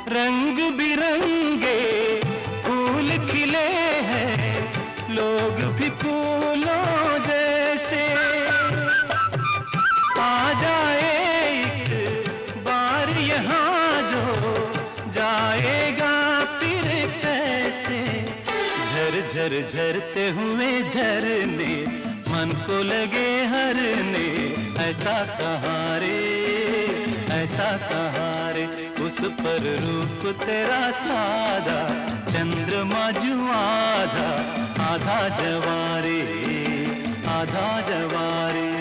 रंग बिरंगे फूल खिले हैं, लोग भी फूलों जैसे। आ जाए एक बार यहाँ जो, जाएगा फिर कैसे। झर झर झरते हुए झरने मन को लगे हरने, ऐसा कहाँ रे, ऐसा कहाँ रे। उस पर रूप तेरा सादा, चंद्रमा जो आधा, आधा जवारे, आधा जवारे।